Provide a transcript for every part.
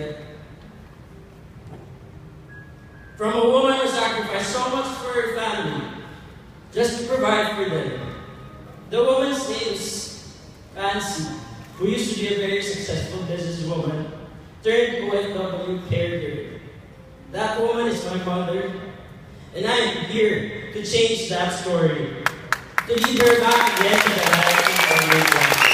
forget. From a woman who sacrificed so much for her family just to provide for them. The woman's name is Fancy, who used to be a very successful businesswoman, turned OFW caregiver. That woman is my mother, and I am here to change that story, to lead her back again to the life she always wanted.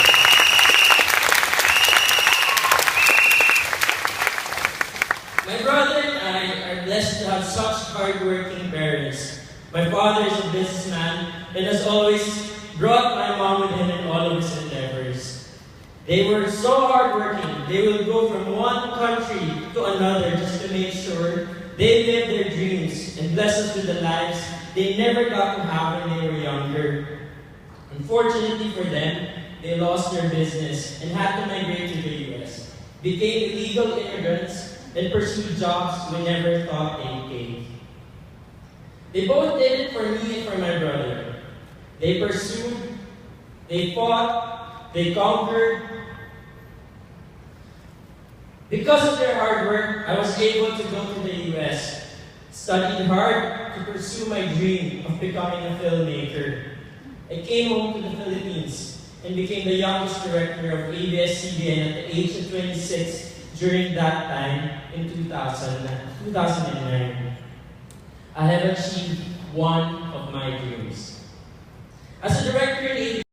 My brother and I are blessed to have such hardworking parents. My father is a businessman and has always brought my mom with him in all of his endeavors. They were so hardworking, they would go from one country to another just to make sure they lived their dreams and bless us with the lives they never got to have when they were younger. Unfortunately for them, they lost their business and had to migrate to the US, became illegal immigrants, and pursued jobs we never thought they'd take. They both did it for me and for my brother. They pursued, they fought, they conquered. Because of their hard work, I was able to go to the US, studied hard to pursue my dream of becoming a filmmaker. I came home to the Philippines and became the youngest director of ABS-CBN at the age of 26 during that time in 2009. I have achieved one of my dreams. As a director in